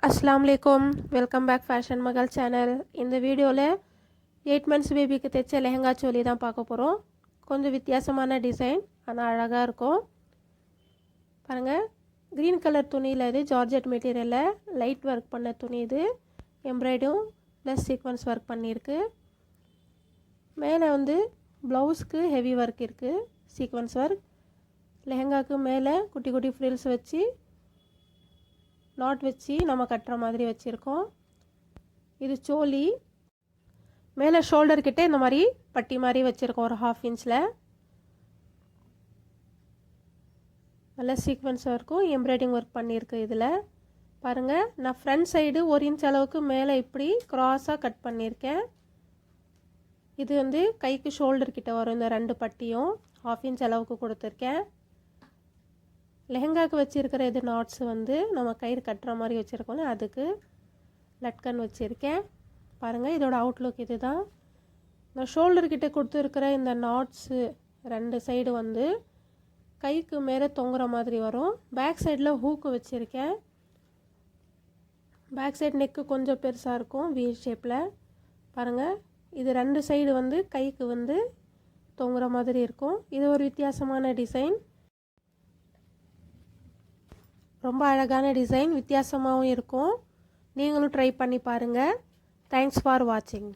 अस्सलाम वालेकुम welcome back fashion मगल channel இந்த வீடியோல 8 मंथ्स பேபிக்கு தைச்ச லெஹங்கா சோலி தான் பார்க்க போறோம். கொஞ்சம் வித்தியாசமான டிசைன் ஆனா அழகா இருக்கும். பாருங்க green கலர் துணியில இது ஜார்ஜெட் மெட்டீரியல்ல லைட் வர்க் பண்ண துணி இது. எம்ப்ராய்டரும் ப்ளஸ் சீக்வென்ஸ் வர்க் பண்ணிருக்கு. மேலே வந்து ப்ளவுஸ்க்கு ஹெவி வர்க் இருக்கு. Sequence work. லெஹங்காக்கு மேலே குட்டி குட்டி ஃப்ரில்ஸ் வச்சு நாட் வச்சு நம்ம கட்டுற மாதிரி வச்சுருக்கோம். இது சோலி. மேலே ஷோல்டர் கிட்டே இந்த மாதிரி பட்டி மாதிரி வச்சுருக்கோம் ஒரு 1/2 இன்ச்சில். நல்ல சீக்வென்ஸ் ஒர்க்கும் எம்ப்ராய்டிங் ஒர்க் பண்ணியிருக்கு. இதில் பாருங்கள் நான் ஃப்ரண்ட் சைடு 1 இன்ச் அளவுக்கு மேலே இப்படி க்ராஸாக கட் பண்ணியிருக்கேன். இது வந்து கைக்கு ஷோல்டர் கிட்ட வரும். இந்த 2 பட்டியும் 1/2 இன்ச் அளவுக்கு கொடுத்துருக்கேன். லெஹங்காக்கு வச்சுருக்கிற இது நாட்ஸ் வந்து நம்ம கயிறு கட்டுற மாதிரி வச்சுருக்கோம். அதுக்கு லட்கன் வச்சுருக்கேன். பாருங்கள் இதோட அவுட்லுக் இது தான். நான் ஷோல்டர்கிட்ட கொடுத்துருக்கிற இந்த நாட்ஸு 2 சைடு வந்து கைக்கு மேலே தொங்குற மாதிரி வரும். பேக் சைடில் ஹூக்கு வச்சுருக்கேன். பேக் சைடு நெக்கு கொஞ்சம் பெருசாக இருக்கும் வி ஷேப்பில். பாருங்கள் இது 2 சைடு வந்து கைக்கு வந்து தொங்குற மாதிரி இருக்கும். இது ஒரு வித்தியாசமான டிசைன். ரொம்ப அழகான டிசைன், வித்தியாசமாகவும் இருக்கும். நீங்களும் ட்ரை பண்ணி பாருங்கள். தேங்க்ஸ் ஃபார் வாட்சிங்.